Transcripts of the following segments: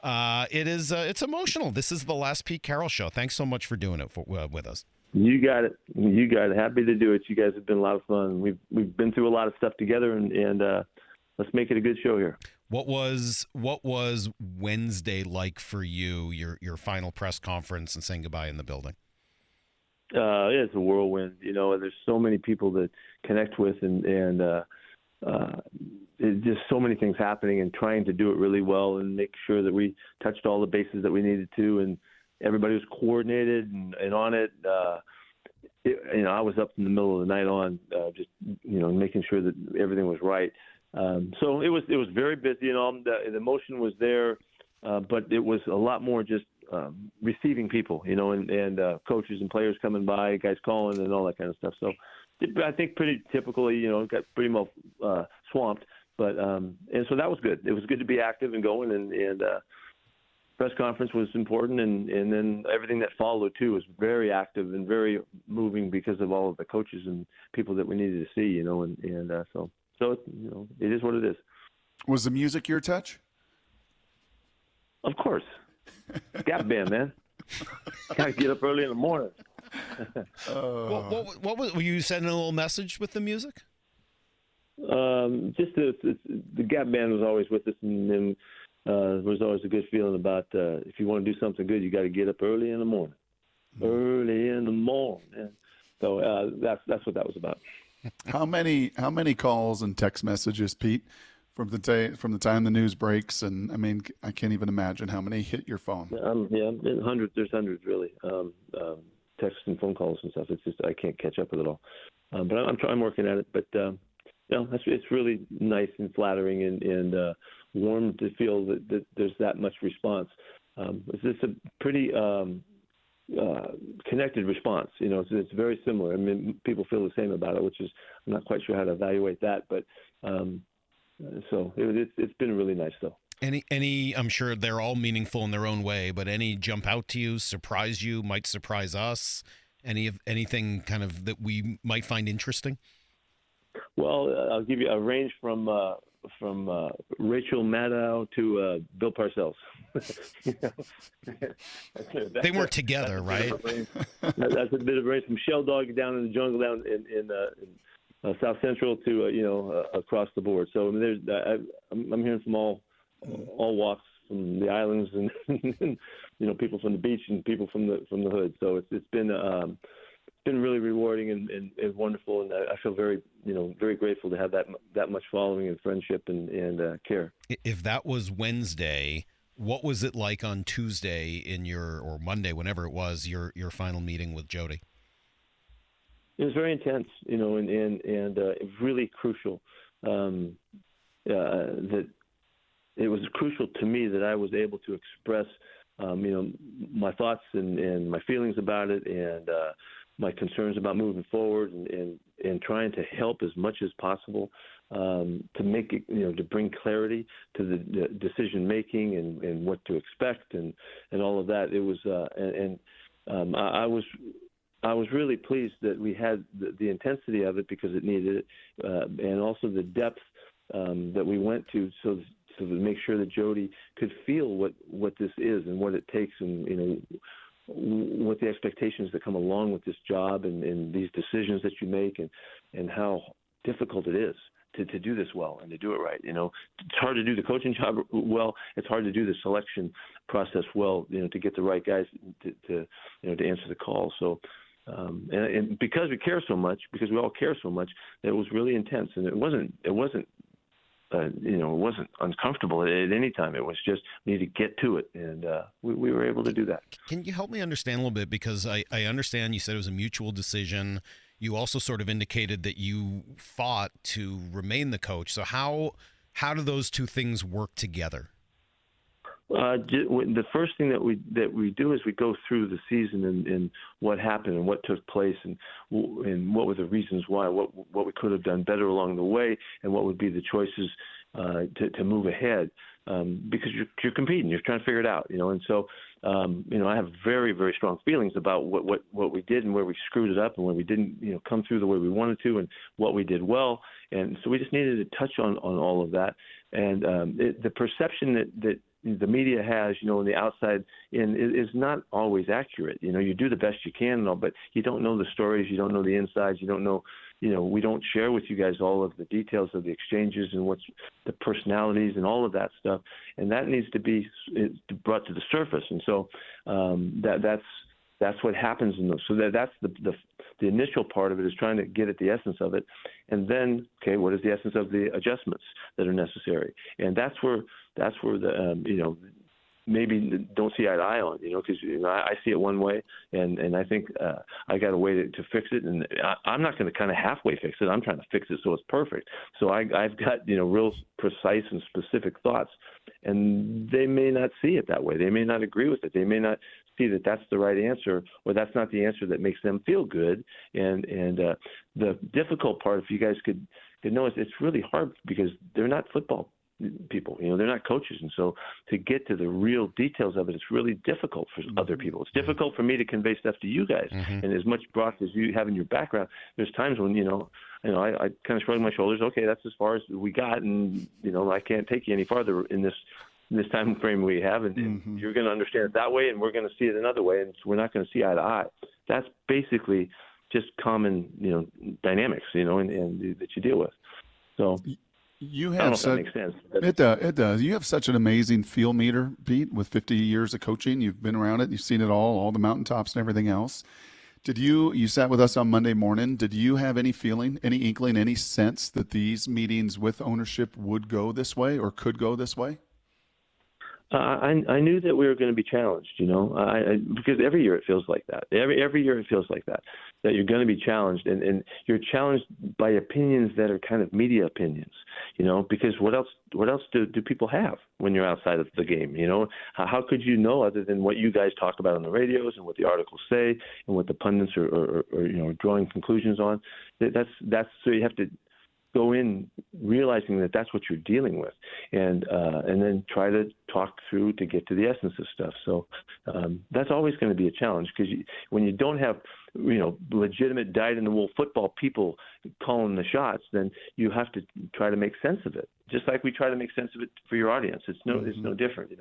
It is. It's emotional. This is the last Pete Carroll show. Thanks so much for doing it with us. You got it. You got it. Happy to do it. You guys have been a lot of fun. We've been through a lot of stuff together, and let's make it a good show here. What was Wednesday like for you? Your final press conference and saying goodbye in the building. It's a whirlwind. There's so many people that connect with, and just so many things happening, and trying to do it really well and make sure that we touched all the bases that we needed to, and everybody was coordinated and on it. I was up in the middle of the night on just making sure that everything was right. So it was very busy, and all the emotion was there, but it was a lot more just receiving people, and coaches and players coming by, guys calling, and all that kind of stuff. So I think pretty typically, got pretty much swamped, but and so that was good. It was good to be active and going, and press conference was important, and then everything that followed too was very active and very moving because of all of the coaches and people that we needed to see, so it is what it is. Was the music your touch? Of course. Gap band, man. Gotta get up early in the morning. What was? Were you sending a little message with the music? Just the Gap band was always with us, and then there was always a good feeling about if you want to do something good, you got to get up early in the morning. Early in the morning. So that's what that was about. How many calls and text messages, Pete, from the time the news breaks? And I mean, I can't even imagine how many hit your phone. Hundreds. There's hundreds, really. Texts and phone calls and stuff. It's just I can't catch up with it all. But I'm working at it. But it's really nice and flattering and warm to feel that there's that much response. It's just a pretty connected response. It's very similar. I mean, people feel the same about it, which is I'm not quite sure how to evaluate that, but so it's been really nice though. Any I'm sure they're all meaningful in their own way, but any jump out to you, surprise you, might surprise us? Anything kind of that we might find interesting? Well, I'll give you a range from Rachel Maddow to Bill Parcells. They weren't together, right? That's a bit of a range from Shell Dog down in the jungle down in South Central to across the board. So I'm hearing from all walks, from the islands and people from the beach and people from the hood. So it's been really rewarding and wonderful, and I feel very very grateful to have that much following and friendship and care. If that was Wednesday, what was it like on Tuesday or Monday, whenever it was, your final meeting with Jody? It was very intense, and really crucial. That it was crucial to me that I was able to express, my thoughts and my feelings about it, and my concerns about moving forward, and trying to help as much as possible to make it, to bring clarity to the decision making and what to expect and all of that. It was I was really pleased that we had the intensity of it because it needed it, and also the depth that we went to so to make sure that Jody could feel what this is and what it takes, and what the expectations that come along with this job and these decisions that you make, and how difficult it is to do this well and to do it right. It's hard to do the coaching job well. It's hard to do the selection process well, to get the right guys to answer the call. So, and because we care so much, because we all care so much, it was really intense, and it wasn't uncomfortable at any time. It was just we need to get to it, and we were able to do that. Can you help me understand a little bit? Because I understand you said it was a mutual decision. You also sort of indicated that you fought to remain the coach. So how do those two things work together? The first thing that we do is we go through the season and what happened and what took place and what were the reasons why, what we could have done better along the way, and what would be the choices to move ahead, because you're competing, you're trying to figure it out, and so I have very, very strong feelings about what we did and where we screwed it up and where we didn't come through the way we wanted to, and what we did well, and so we just needed to touch on all of that, and the perception that the media has, on the outside in is not always accurate. You do the best you can and all, but you don't know the stories, you don't know the insides, you don't know, we don't share with you guys all of the details of the exchanges and what's the personalities and all of that stuff, and that needs to be brought to the surface. And so that's what happens in those. So that's the initial part of it, is trying to get at the essence of it, and then, okay, what is the essence of the adjustments that are necessary? And that's where the maybe don't see eye to eye on, because I see it one way, and I think I got a way to fix it, and I'm not going to kind of halfway fix it. I'm trying to fix it so it's perfect. So I've got real precise and specific thoughts, and they may not see it that way. They may not agree with it. They may not see that that's the right answer, or that's not the answer that makes them feel good. And the difficult part, if you guys could know, is it's really hard because they're not football people, they're not coaches. And so to get to the real details of it, it's really difficult for other people. It's difficult for me to convey stuff to you guys. Mm-hmm. And as much Brock as you have in your background, there's times when, I kind of shrug my shoulders. Okay, that's as far as we got. And, I can't take you any farther in this time frame we have. And, mm-hmm. you're going to understand it that way, and we're going to see it another way. And we're not going to see eye to eye. That's basically just common, dynamics, and that you deal with. So you have I don't know if that makes sense. It does. You have such an amazing feel meter, Pete, with 50 years of coaching. You've been around it. You've seen it all the mountaintops and everything else. You sat with us on Monday morning. Did you have any feeling, any inkling, any sense that these meetings with ownership would go this way or could go this way? I knew that we were going to be challenged, because every year it feels like that. Every year it feels like that you're going to be challenged, and you're challenged by opinions that are kind of media opinions, because what else do people have when you're outside of the game? How could you know other than what you guys talk about on the radios and what the articles say and what the pundits are drawing conclusions on? That's so you have to go in realizing that that's what you're dealing with, and then try to talk through to get to the essence of stuff. So that's always going to be a challenge, because when you don't have legitimate dyed-in-the-wool football people calling the shots, then you have to try to make sense of it, just like we try to make sense of it for your audience. It's no different,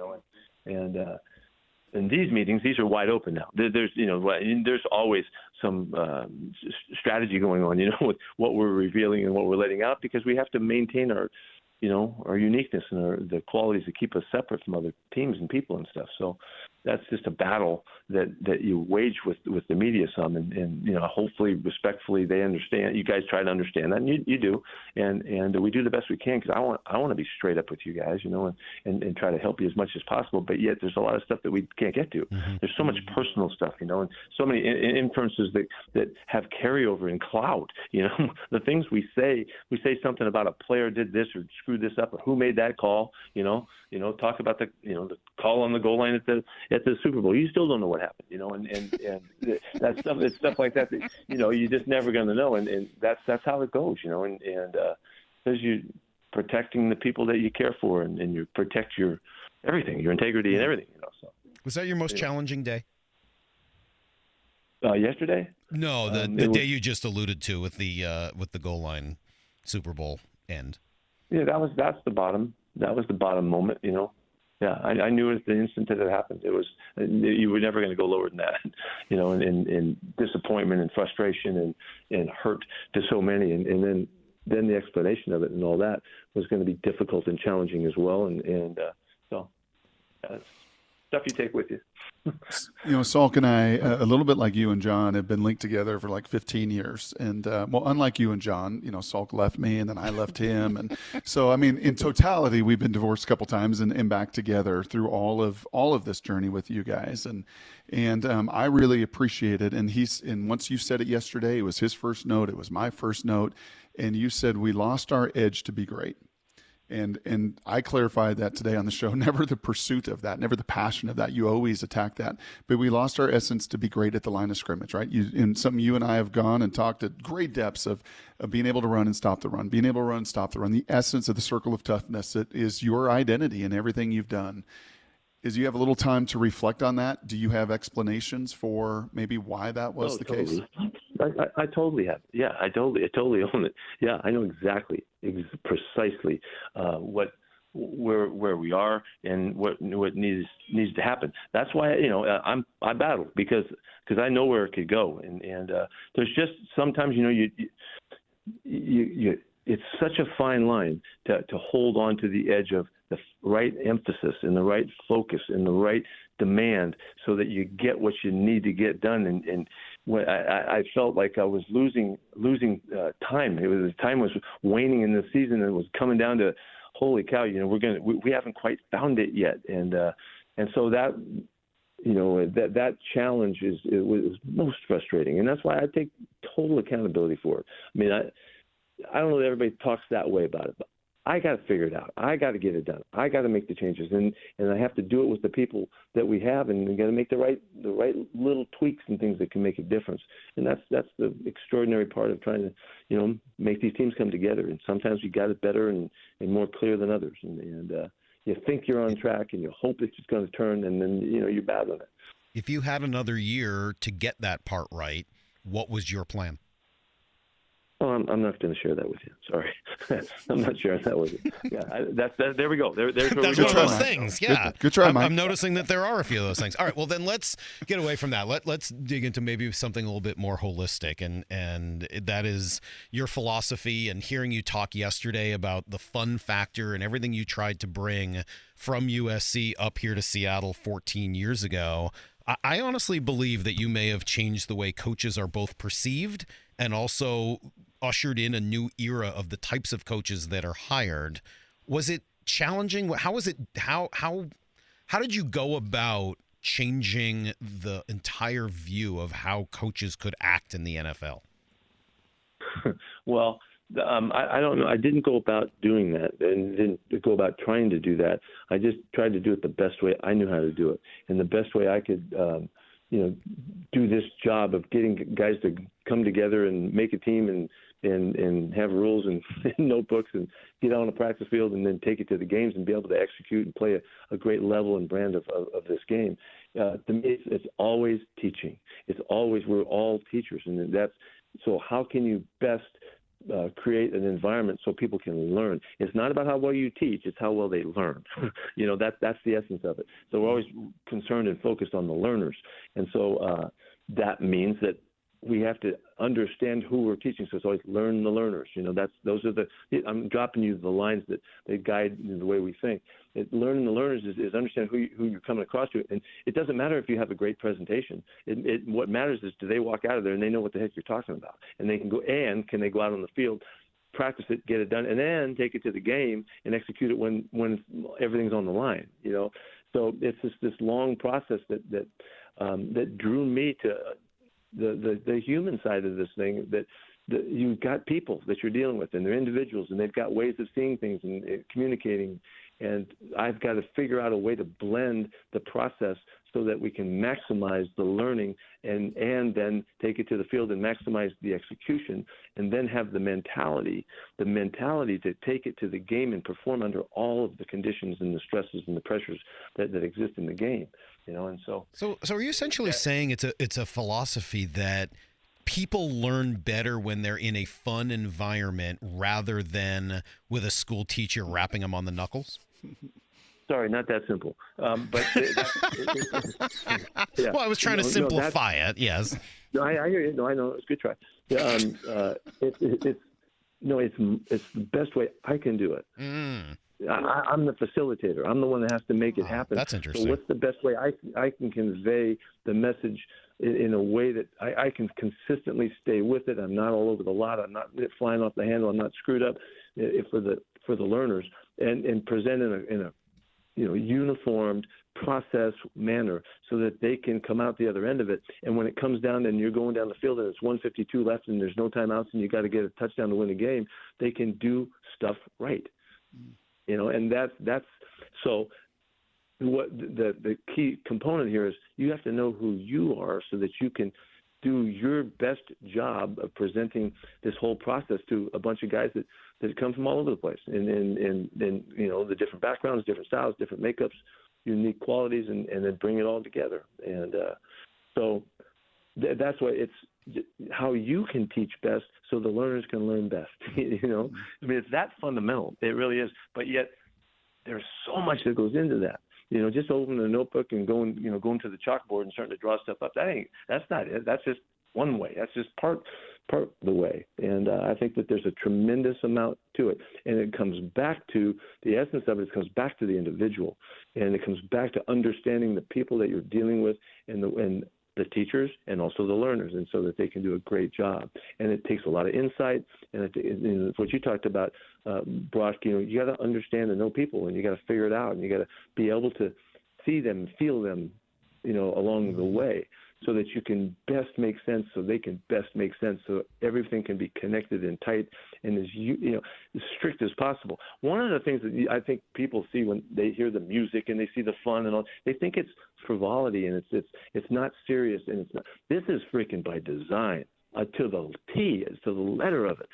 and these meetings, these are wide open now. There's always some strategy going on, with what we're revealing and what we're letting out, because we have to maintain our uniqueness and the qualities that keep us separate from other teams and people and stuff. So that's just a battle that you wage with the media some, and hopefully respectfully they understand. You guys try to understand that, and you do, and we do the best we can, because I want to be straight up with you guys, and try to help you as much as possible. But yet there's a lot of stuff that we can't get to. Mm-hmm. There's so much personal stuff, and so many inferences that have carryover and clout. The things we say something about a player did this or screwed this up, or who made that call. Talk about the call on the goal line at the Super Bowl. You still don't know what happened, and that stuff. It's stuff like that you're just never going to know, and that's how it goes, and because you're protecting the people that you care for, and you protect your everything, your integrity and everything, So was that your most challenging day? Yesterday? No, the day you just alluded to with the goal line Super Bowl end. Yeah, that's the bottom. That was the bottom moment, Yeah, I knew it the instant that it happened. It was you were never going to go lower than that, and disappointment and frustration and hurt to so many, and then the explanation of it and all that was going to be difficult and challenging as well, and so stuff you take with you. Salk and I, a little bit like you and John, have been linked together for like 15 years. And, unlike you and John, Salk left me and then I left him. And so, in totality, we've been divorced a couple times and back together through all of this journey with you guys. And I really appreciate it. And once you said it yesterday, it was his first note. It was my first note. And you said, we lost our edge to be great. And I clarified that today on the show. Never the pursuit of that, never the passion of that. You always attack that. But we lost our essence to be great at the line of scrimmage, right? And something you and I have gone and talked at great depths of being able to run and stop the run, being able to run and stop the run. The essence of the circle of toughness that is your identity in everything you've done. Is you have a little time to reflect on that? Do you have explanations for maybe why that was the case? I totally have. Yeah, I totally own it. Yeah, I know exactly, precisely what where we are and what needs to happen. That's why I battle because I know where it could go, and there's just sometimes you it's such a fine line to hold on to the edge of the right emphasis and the right focus and the right demand so that you get what you need to get done. And when I felt like I was losing time. Time was waning in the season, and it was coming down to, holy cow, we haven't quite found it yet. And so that, that challenge was most frustrating. And that's why I take total accountability for it. I mean, I don't know that everybody talks that way about it, but I got to figure it out. I got to get it done. I got to make the changes, and I have to do it with the people that we have, and we got to make the right little tweaks and things that can make a difference. And that's the extraordinary part of trying to, make these teams come together. And sometimes you got it better and more clear than others. And you think you're on track, and you hope it's just going to turn, and then you're battling it. If you had another year to get that part right, what was your plan? Oh, I'm not going to share that with you. Sorry, I'm not sharing that with you. Yeah, that's there we go. There's that's one of those things. Yeah, good try, Mike. I'm noticing that there are a few of those things. All right, well then let's get away from that. Let's dig into maybe something a little bit more holistic, and that is your philosophy. And hearing you talk yesterday about the fun factor and everything you tried to bring from USC up here to Seattle 14 years ago. I honestly believe that you may have changed the way coaches are both perceived and also ushered in a new era of the types of coaches that are hired. Was it challenging? How was it? How did you go about changing the entire view of how coaches could act in the NFL? Well, I don't know. I didn't go about doing that, and didn't go about trying to do that. I just tried to do it the best way I knew how to do it, and the best way I could, do this job of getting guys to come together and make a team and have rules and notebooks and get out on the practice field and then take it to the games and be able to execute and play a great level and brand of this game. To me, it's always teaching. We're all teachers, and that's so. How can you best create an environment so people can learn? It's not about how well you teach; it's how well they learn. That's the essence of it. So we're always concerned and focused on the learners, and so that means that we have to understand who we're teaching. So it's always learn the learners. I'm dropping you the lines that guide the way we think. Learning the learners is understand who you're coming across to. And it doesn't matter if you have a great presentation. What matters is, do they walk out of there and they know what the heck you're talking about? And can they go out on the field, practice it, get it done, and then take it to the game and execute it when everything's on the line, So it's just this long process that drew me to the human side of this thing, that you've got people that you're dealing with, and they're individuals, and they've got ways of seeing things and communicating, and I've got to figure out a way to blend the process so that we can maximize the learning and then take it to the field and maximize the execution, and then have the mentality to take it to the game and perform under all of the conditions and the stresses and the pressures that exist in the game. And so are you essentially saying it's a philosophy that people learn better when they're in a fun environment rather than with a school teacher rapping them on the knuckles? Sorry, not that simple. But yeah. Well, I was trying to simplify it. Yes. No, I hear you. No, I know. It's a good try. It's the best way I can do it. I'm the facilitator. I'm the one that has to make it happen. That's interesting. So what's the best way I can convey the message in a way that I can consistently stay with it? I'm not all over the lot. I'm not flying off the handle. I'm not screwed up for the learners, and present in a uniformed process manner so that they can come out the other end of it. And when it comes down and you're going down the field and it's 152 left and there's no timeouts and you got to get a touchdown to win a game, they can do stuff right. And that's so what the key component here is, you have to know who you are so that you can do your best job of presenting this whole process to a bunch of guys that come from all over the place, and the different backgrounds, different styles, different makeups, unique qualities, and then bring it all together. And so that's why it's how you can teach best so the learners can learn best. I mean, it's that fundamental. It really is. But yet there's so much that goes into that. Just opening a notebook and going to the chalkboard and starting to draw stuff up. That's not it. That's just one way. That's just part of the way. And I think that there's a tremendous amount to it. And it comes back to the essence of it. It comes back to the individual, and it comes back to understanding the people that you're dealing with and the teachers and also the learners, and so that they can do a great job. And it takes a lot of insight. And what you talked about, Brock, you got to understand and know people, and you got to figure it out, and you got to be able to see them, feel them, along the way, so that you can best make sense, so they can best make sense, so everything can be connected and tight and as as strict as possible. One of the things that I think people see when they hear the music and they see the fun and all, they think it's frivolity and it's not serious, and it's not. This is freaking by design. To the T, to the letter of it,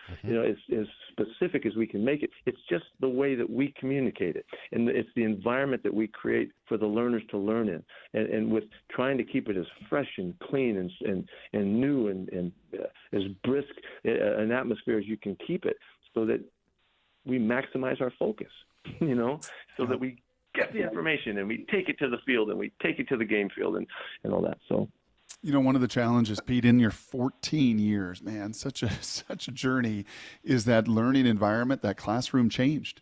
as specific as we can make it. It's just the way that we communicate it, and it's the environment that we create for the learners to learn in, and with trying to keep it as fresh and clean and new and as brisk an atmosphere as you can keep it, so that we maximize our focus, so that we get the information and we take it to the field and we take it to the game field and all that. So. One of the challenges, Pete, in your 14 years, man, such a journey, is that learning environment, that classroom changed,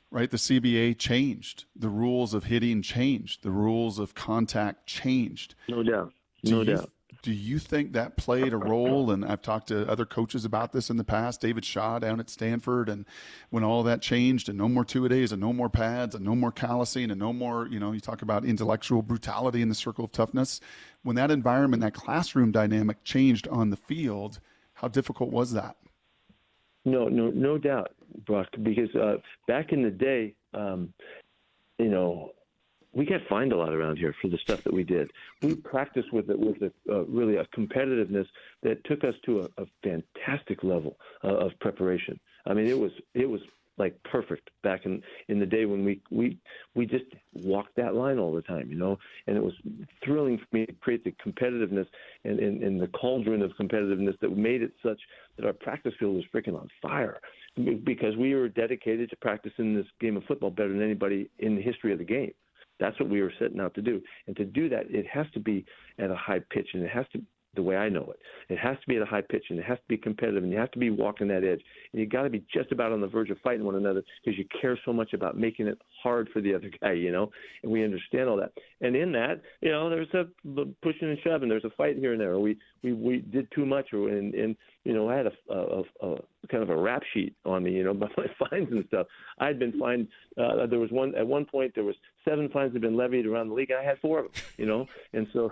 right? The CBA changed. The rules of hitting changed. The rules of contact changed. No doubt. No doubt. Do you think that played a role? And I've talked to other coaches about this in the past, David Shaw down at Stanford, and when all that changed and no more two-a-days and no more pads and no more callousing and no more, you talk about intellectual brutality in the circle of toughness. When that environment, that classroom dynamic changed on the field, how difficult was that? No doubt, Brock, because back in the day, we got fined a lot around here for the stuff that we did. We practiced with really a competitiveness that took us to a fantastic level of preparation. I mean, it was like perfect back in the day when we just walked that line all the time, and it was thrilling for me to create the competitiveness and the cauldron of competitiveness that made it such that our practice field was freaking on fire, because we were dedicated to practicing this game of football better than anybody in the history of the game. That's what we were setting out to do. And to do that, it has to be at a high pitch, and it has to, the way I know it has to be at a high pitch, and it has to be competitive, and you have to be walking that edge. And you got to be just about on the verge of fighting one another, because you care so much about making it hard for the other guy, and we understand all that. And in that, there's a pushing and shoving. There's a fight here and there. We did too much, and I had a kind of a rap sheet on me, by my fines and stuff. I had been fined. There was at one point there was 7 fines that had been levied around the league, and I had 4 of them, and so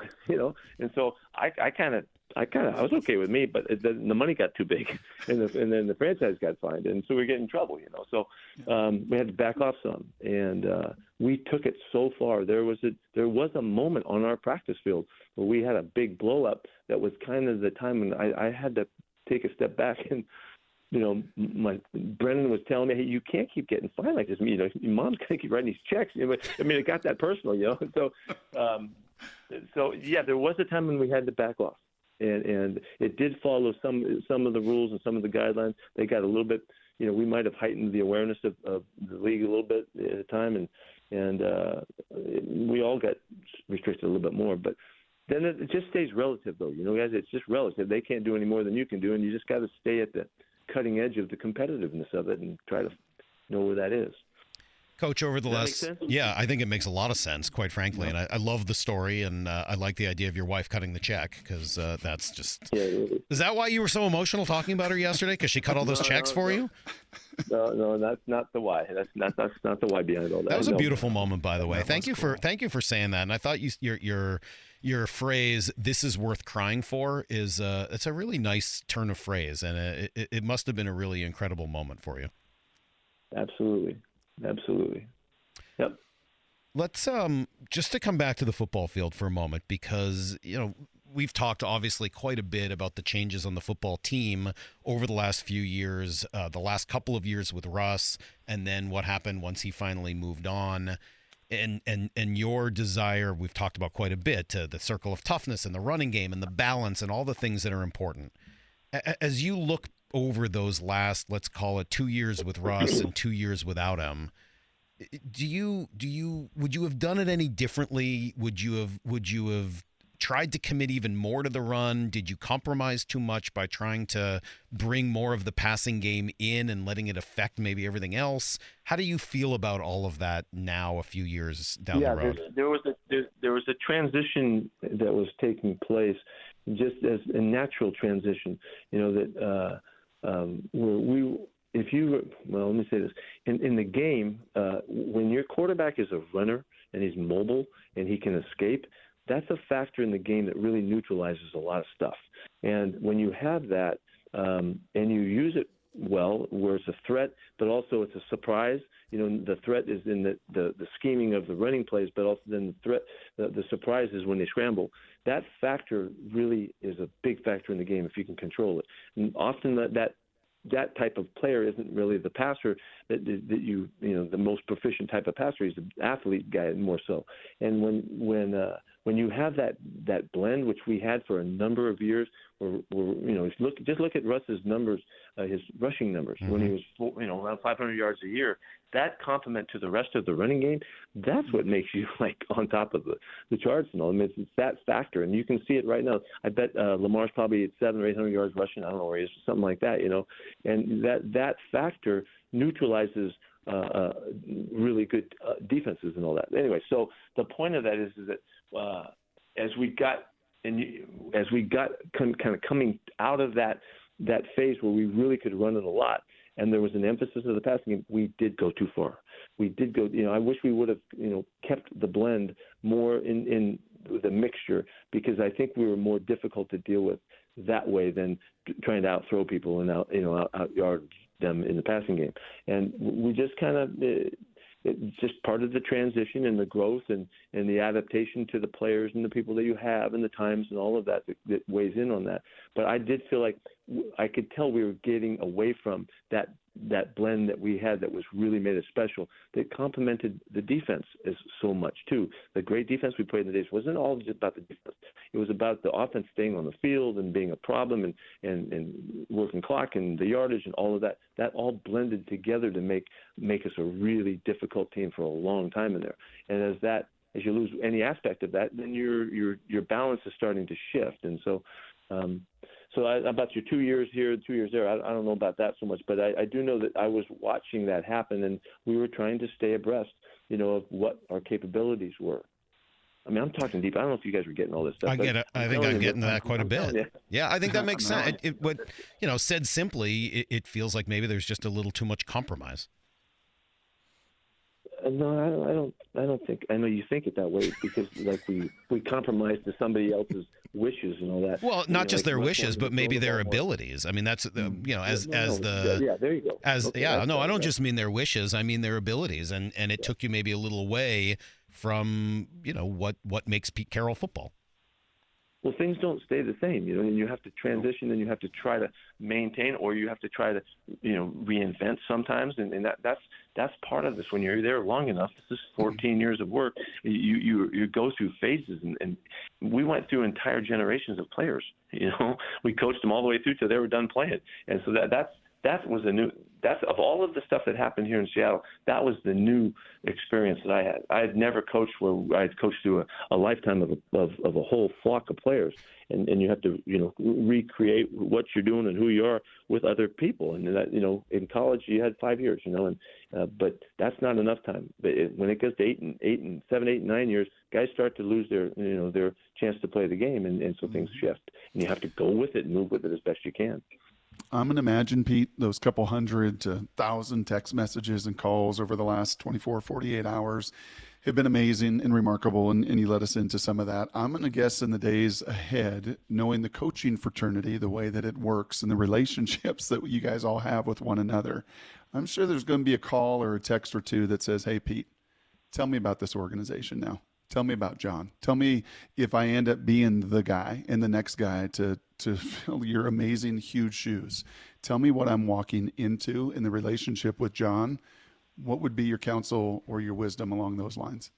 I was okay with me, but the money got too big, and then the franchise got fined, and so we were getting in trouble, So we had to back off some, and we took it so far. There was a moment on our practice field where we had a big blow up. That was kind of the time when I had to take a step back, and Brennan was telling me, "Hey, you can't keep getting fined like this. Your mom's gonna keep writing these checks." I mean, it got that personal, So yeah, there was a time when we had to back off, and it did follow some of the rules and some of the guidelines. They got a little bit, we might have heightened the awareness of the league a little bit at a time, and we all got restricted a little bit more, but. Then it just stays relative, though. Guys, it's just relative. They can't do any more than you can do, and you just got to stay at the cutting edge of the competitiveness of it and try to know where that is. Coach, over the last, I think it makes a lot of sense, quite frankly, and I love the story, and I like the idea of your wife cutting the check, because that's just. Yeah, is that why you were so emotional talking about her yesterday? Because she cut all those checks for you? No, that's not the why. That's not the why behind all that. That was a beautiful moment, by the way. Thank you for saying that, and I thought your phrase "this is worth crying for" is it's a really nice turn of phrase, and it must have been a really incredible moment for you. Absolutely. Yep. Let's just to come back to the football field for a moment, because we've talked obviously quite a bit about the changes on the football team over the last few years, the last couple of years with Russ, and then what happened once he finally moved on. And your desire, we've talked about quite a bit, the circle of toughness and the running game and the balance and all the things that are important. As you look over those last, let's call it 2 years with Russ and 2 years without him, would you have done it any differently? Would you have tried to commit even more to the run? Did you compromise too much by trying to bring more of the passing game in and letting it affect maybe everything else? How do you feel about all of that now, a few years down the road? There was a transition that was taking place, just as a natural transition. Let me say this: in the game, when your quarterback is a runner and he's mobile and he can escape, that's a factor in the game that really neutralizes a lot of stuff. And when you have that and you use it well, where it's a threat, but also it's a surprise. The threat is in the scheming of the running plays, but also then the surprise is when they scramble. That factor really is a big factor in the game if you can control it. And often that type of player isn't really the passer that the most proficient type of passer. He's an athlete guy more so. And when you have that blend, which we had for a number of years, just look at Russ's numbers, his rushing numbers when he was around 500 yards a year. That complement to the rest of the running game, that's what makes you like on top of the charts and all. I mean, it's that factor, and you can see it right now. I bet Lamar's probably at 700 or 800 yards rushing. I don't know where he is, something like that, And that factor neutralizes really good defenses and all that. Anyway, so the point of that is that as we got kind of coming out of that phase where we really could run it a lot, and there was an emphasis of the passing game, we did go too far. We did go. I wish we would have kept the blend more in the mixture, because I think we were more difficult to deal with that way than trying to outthrow people and out yard them in the passing game. And we just kind of it's just part of the transition and the growth and the adaptation to the players and the people that you have and the times and all of that weighs in on that. But I did feel like I could tell we were getting away from that blend that we had that was really made us special, that complemented the defense as so much too. The great defense we played in the days wasn't all just about the defense. It was about the offense staying on the field and being a problem and working clock and the yardage and all of that. That all blended together to make us a really difficult team for a long time in there. And as you lose any aspect of that, then your balance is starting to shift. And so about your 2 years here, 2 years there, I don't know about that so much, but I do know that I was watching that happen, and we were trying to stay abreast, of what our capabilities were. I mean, I'm talking deep. I don't know if you guys were getting all this stuff. I get it. I think I'm getting that quite a bit. Yeah, I think that makes sense. But said simply, it feels like maybe there's just a little too much compromise. No, I don't think. I know you think it that way because we compromise to somebody else's wishes and all that. Well, not just their wishes, but maybe their abilities. I mean, that's there you go. I don't just mean their wishes. I mean their abilities, and it took you maybe a little away from what makes Pete Carroll football. Well, things don't stay the same, and you have to transition, and you have to try to maintain, or you have to try to, reinvent sometimes, and that's part of this. When you're there long enough, this is 14 years of work. You go through phases, and we went through entire generations of players. We coached them all the way through till they were done playing, and so that's of all of the stuff that happened here in Seattle, that was the new experience that I had. I had never coached where I had coached through a lifetime of a whole flock of players, and you have to recreate what you're doing and who you are with other people. And that in college you had 5 years, but that's not enough time. But when it goes to 7, 8, 9 years, guys start to lose their chance to play the game, and so things shift, and you have to go with it and move with it as best you can. I'm going to imagine, Pete, those couple hundred to 1,000 text messages and calls over the last 24, 48 hours have been amazing and remarkable, and you let us into some of that. I'm going to guess in the days ahead, knowing the coaching fraternity, the way that it works, and the relationships that you guys all have with one another, I'm sure there's going to be a call or a text or two that says, hey, Pete, tell me about this organization now. Tell me about John. Tell me if I end up being the guy and the next guy to fill your amazing, huge shoes. Tell me what I'm walking into in the relationship with John. What would be your counsel or your wisdom along those lines?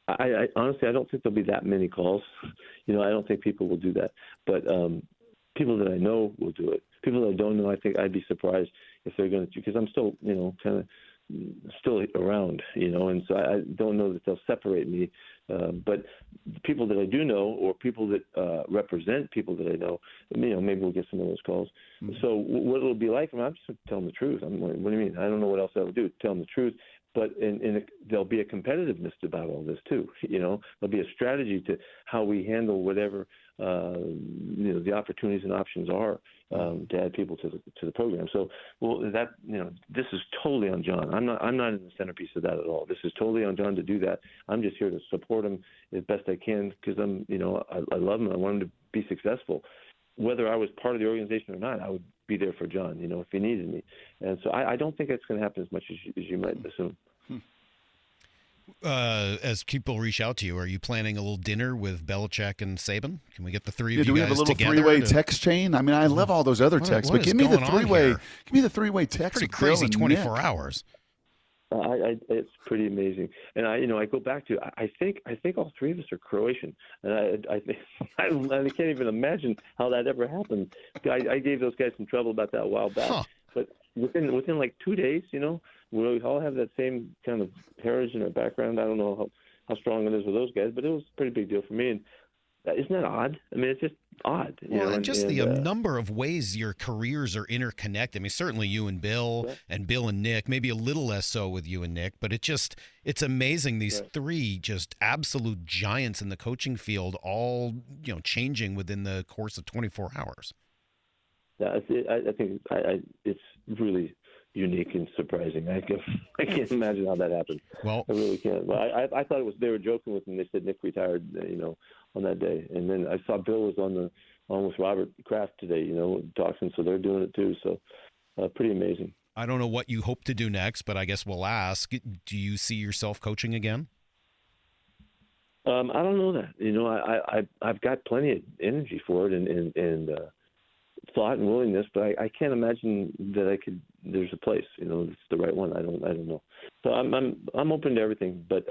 I honestly, I don't think there'll be that many calls. I don't think people will do that. But people that I know will do it. People that I don't know, I think I'd be surprised if they're going to, because I'm still, kind of still around, and so I don't know that they'll separate me. But people that I do know, or people that represent people that I know, maybe we'll get some of those calls. Mm-hmm. So what it'll be like, I'm just telling the truth. I'm like, what do you mean? I don't know what else I would do. Tell them the truth. But there'll be a competitiveness about all this too. There'll be a strategy to how we handle whatever the opportunities and options are to add people to the program. So, this is totally on John. I'm not in the centerpiece of that at all. This is totally on John to do that. I'm just here to support him as best I can because I love him. I want him to be successful. Whether I was part of the organization or not, I would be there for John, if he needed me. And so I don't think it's going to happen as much as you might assume. As people reach out to you, are you planning a little dinner with Belichick and Saban? Can we get the three of do you we guys have a little together? three-way text chain? I mean, I love all those other texts, but give me the three-way. Give me the three-way text. Pretty crazy 24 hours. It's pretty amazing, and I go back to I think all three of us are Croatian, and I can't even imagine how that ever happened. I gave those guys some trouble about that a while back, but within like 2 days, we all have that same kind of heritage in our background. I don't know how strong it is with those guys, but it was a pretty big deal for me. And isn't that odd? I mean, it's just odd. And the number of ways your careers are interconnected. I mean, certainly you and Bill and Bill and Nick, maybe a little less so with you and Nick, but it's amazing. These three just absolute giants in the coaching field, all, changing within the course of 24 hours. Yeah, I think it's really unique and surprising. I can't imagine how that happened. Well, I really can't. Well, I thought they were joking with me. They said Nick retired, on that day, and then I saw Bill was on with Robert Kraft today, talking. So they're doing it too. So pretty amazing. I don't know what you hope to do next, but I guess we'll ask. Do you see yourself coaching again? I don't know that. I've got plenty of energy for it and thought and willingness, but I can't imagine that I could. There's a place, it's the right one. I don't know. So I'm open to everything, but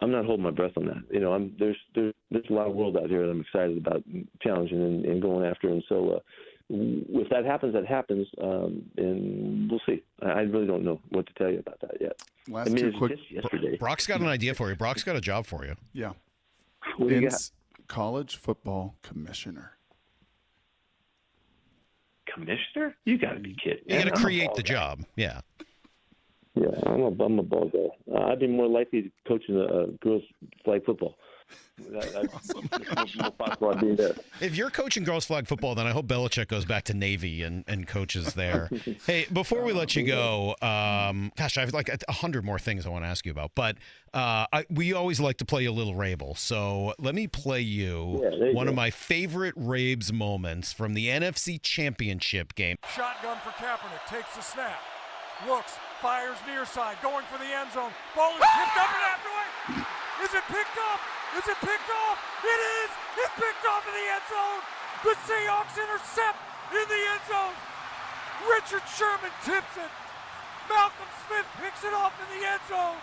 I'm not holding my breath on that. There's a lot of world out here that I'm excited about challenging and going after, and so if that happens, that happens, and we'll see. I really don't know what to tell you about that yet. It's just yesterday. Brock's got an idea for you. Brock's got a job for you. Yeah. What do you got? College football commissioner. Commissioner? You got to be kidding. You got to create the job. Yeah. Yeah, I'm a ball guy. I'd be more likely to coach in a girls' flag football. Awesome. More possible I'd be there. If you're coaching girls' flag football, then I hope Belichick goes back to Navy and coaches there. Hey, before we let you go, I have like 100 more things I want to ask you about, but we always like to play a little Rabel. So let me play you one of my favorite Rabes moments from the NFC Championship game. Shotgun for Kaepernick, takes the snap, looks, fires near side, going for the end zone. Ball is tipped up and after it. Is it picked off? Is it picked off? It is! It's picked off in the end zone! The Seahawks intercept in the end zone! Richard Sherman tips it! Malcolm Smith picks it off in the end zone!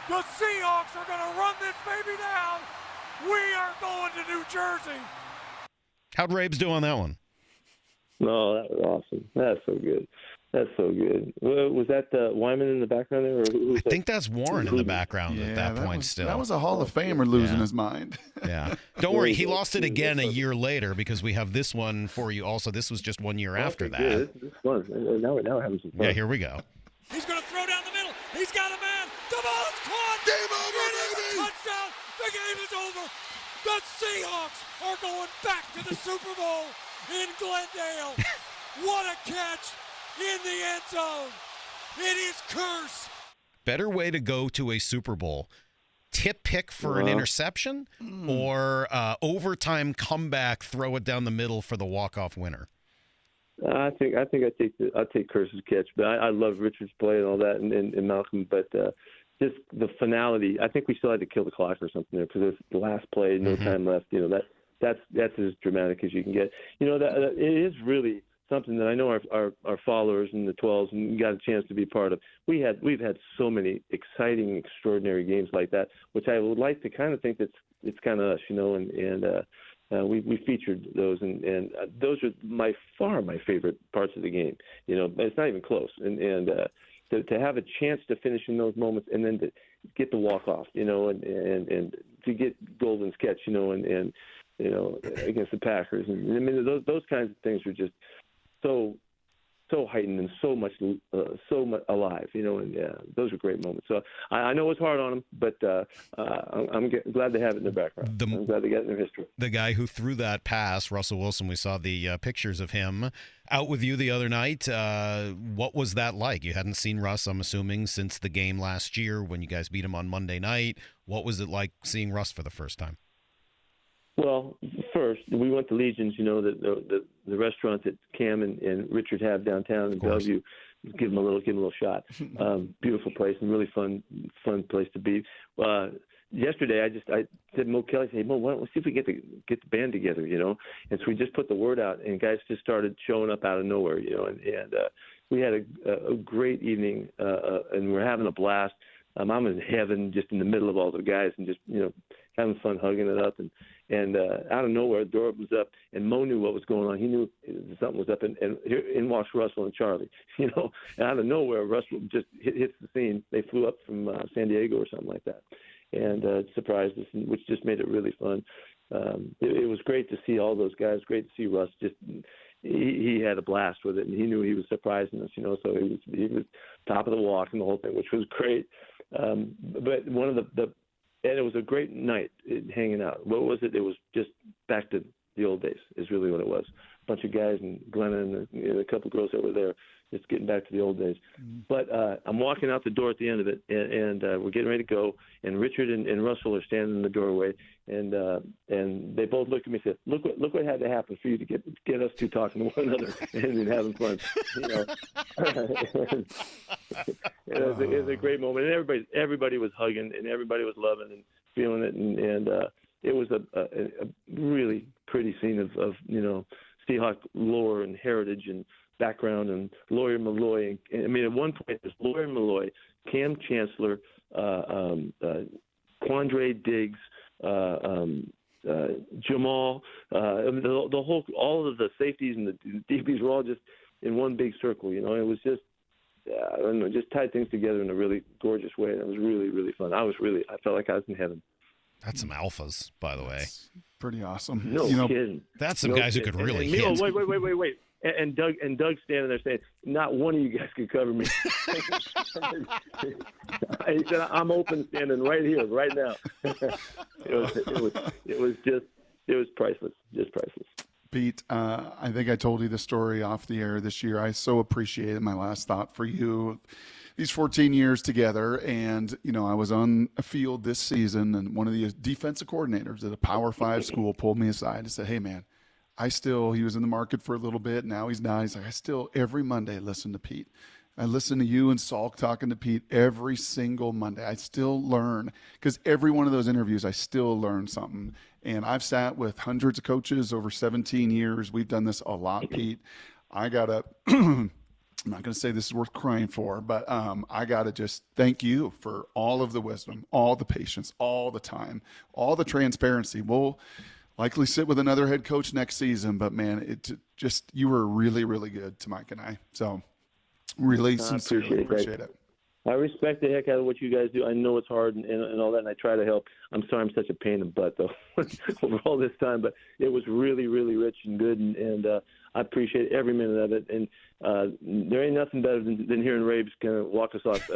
The Seahawks are going to run this baby down! We are going to New Jersey! How'd Rabes do on that one? No, that was awesome. That's so good. That's so good. Was that Wyman in the background there? Or I think that's Warren in the background at that point still. That was a Hall of Famer losing his mind. Yeah. Don't worry. He lost it again a year later because we have this one for you also. This was just 1 year after that. This one. Now we're having some fun. Yeah, here we go. He's going to throw down the middle. He's got a man. The ball is caught. Game over, baby. Touchdown. The game is over. The Seahawks are going back to the Super Bowl in Glendale. What a catch. In the end zone. It is curse. Better way to go to a Super Bowl. Tip pick for an interception or overtime comeback, throw it down the middle for the walk-off winner? I think I'll take Curse's catch, but I love Richard's play and all that and Malcolm, but just the finality. I think we still had to kill the clock or something there because it's the last play, no time left. That's as dramatic as you can get. That it is really something that I know our followers in the 12s and got a chance to be part of. We've had so many exciting, extraordinary games like that, which I would like to kind of think that it's kind of us, and we featured those, and those are my favorite parts of the game. It's not even close, and to have a chance to finish in those moments and then to get the walk off, and to get Golden's catch, and against the Packers. And I mean, those kinds of things are just so heightened and so much alive, and those are great moments. So I know it's hard on them, but I'm glad they have it in their background. I'm glad they got it in their history. The guy who threw that pass, Russell Wilson, we saw the pictures of him out with you the other night. What was that like? You hadn't seen Russ, I'm assuming, since the game last year when you guys beat him on Monday night. What was it like seeing Russ for the first time? Well, first, we went to Legion's, the restaurant that Cam and Richard have downtown in Bellevue. Give them a little shot. Beautiful place and really fun place to be. Yesterday, I said Mo Kelly, "Hey Mo, why don't we see if we get the band together?" And so we just put the word out, and guys just started showing up out of nowhere, and we had a great evening, and we're having a blast. I'm in heaven, just in the middle of all the guys, and just having fun, hugging it up, and out of nowhere, the door opens up, and Mo knew what was going on. He knew something was up, and in walks Russell and Charlie, and out of nowhere, Russell just hits the scene. They flew up from San Diego or something like that, and surprised us, which just made it really fun. It was great to see all those guys. Great to see Russ. Just he had a blast with it, and he knew he was surprising us. So he was top of the walk and the whole thing, which was great. But one of the and it was a great night hanging out. What was it? It was just back to the old days is really what it was. A bunch of guys and Glenna and a couple of girls that were there, just getting back to the old days. But I'm walking out the door at the end of it, and we're getting ready to go. And Richard and Russell are standing in the doorway, and they both looked at me and said, "Look what had to happen for you to get us two talking to one another and having fun." It was a great moment, and everybody was hugging, and everybody was loving and feeling it, and it was a really pretty scene of Seahawk lore and heritage and background, and Lawyer Malloy. And I mean, at one point, there's Lawyer Malloy, Cam Chancellor, Quandre Diggs, Jamal, the whole, all of the safeties and the DBs were all just in one big circle. It was just, I don't know, just tied things together in a really gorgeous way. And it was really, really fun. I felt like I was in heaven. That's some alphas, by the way. That's pretty awesome. No kidding. That's some guys who could really hit. Oh, wait. And Doug's standing there saying, "Not one of you guys could cover me." He said, "I'm open, standing right here, right now." It was priceless, just priceless. Pete, I think I told you the story off the air this year. I so appreciated my last thought for you. These 14 years together, and I was on a field this season, and one of the defensive coordinators at a Power 5 school pulled me aside and said, "Hey, man, he was in the market for a little bit. Now he's not. He's like, I still every Monday listen to Pete. I listen to you and Salk talking to Pete every single Monday. I still learn because every one of those interviews, I still learn something. And I've sat with hundreds of coaches over 17 years. We've done this a lot, Pete. I got to, I'm not going to say this is worth crying for, but I got to just thank you for all of the wisdom, all the patience, all the time, all the transparency. We'll likely sit with another head coach next season, but man, you were really, really good to Mike and I. So really sincerely appreciate it. I respect the heck out of what you guys do. I know it's hard and all that, and I try to help. I'm sorry I'm such a pain in the butt, though, over all this time, but it was really, really rich and good, and I appreciate every minute of it. And there ain't nothing better than hearing Rabes kind of walk us off.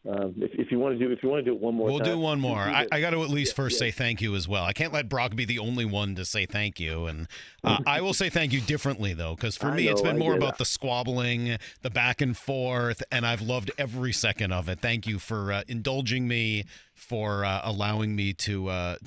If you want to do it one more we'll time. do one more. I got to at least first say thank you as well. I can't let Brock be the only one to say thank you. And I will say thank you differently, though, because for me, it's been more about the squabbling, the back and forth, and I've loved every second of it. Thank you for indulging me, for allowing me to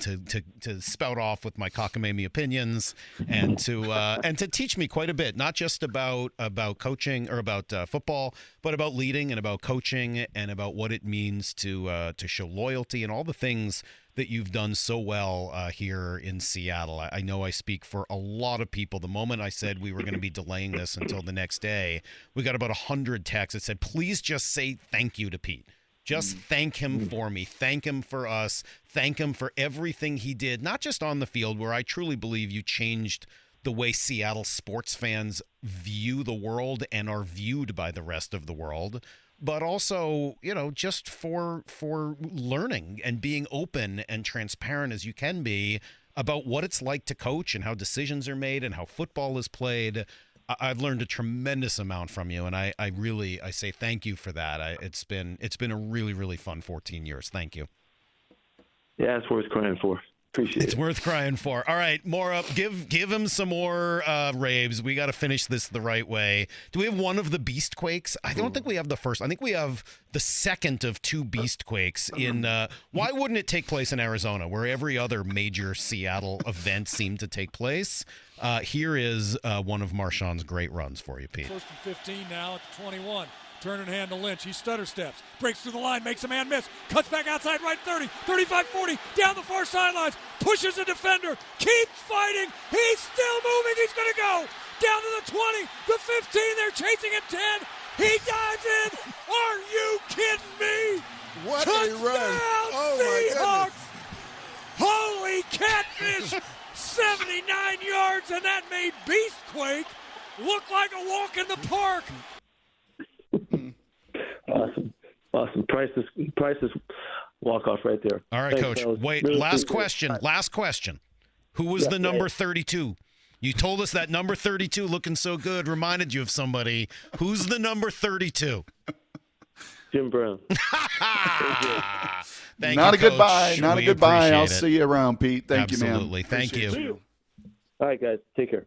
spout off with my cockamamie opinions, and to teach me quite a bit, not just about coaching or about football, but about leading and about coaching and about what it means to show loyalty and all the things that you've done so well here in Seattle. I know I speak for a lot of people. The moment I said we were going to be delaying this until the next day, we got about 100 texts that said, "Please just say thank you to Pete. Just thank him for me. Thank him for us. Thank him for everything he did, not just on the field, where I truly believe you changed the way Seattle sports fans view the world and are viewed by the rest of the world, but also, just for learning and being open and transparent as you can be about what it's like to coach and how decisions are made and how football is played. I've learned a tremendous amount from you, and I say thank you for that. It's been a really, really fun 14 years. Thank you. Yeah, it's worth crying for. Appreciate it. It's worth crying for. All right, Mora, give him some more raves. We got to finish this the right way. Do we have one of the Beastquakes? I don't think we have the first. I think we have the second of two Beastquakes in why wouldn't it take place in Arizona, where every other major Seattle event seemed to take place? Here is one of Marshawn's great runs for you, Pete. 1st and 15 now at the 21. Turn and hand to Lynch. He stutter steps. Breaks through the line. Makes a man miss. Cuts back outside right 30. 35-40. Down the far sidelines. Pushes a defender. Keeps fighting. He's still moving. He's going to go. Down to the 20. The 15. They're chasing him 10. He dives in. Are you kidding me? What Touchdown, a run. Oh, my Seahawks. Holy catfish. 79 yards, and that made Beastquake look like a walk in the park. Awesome. Priceless walk-off right there. All right, Thanks, Coach. fellas. Wait, Really last appreciate it. question. Last question. Who was the number 32? You told us that number 32 looking so good reminded you of somebody. Who's the number 32? Jim Brown. Thank Not you, a goodbye. Coach. Not a We goodbye. appreciate I'll it. see you around, Pete. Thank you, man. Absolutely. Thank Appreciate you. All right, guys. Take care.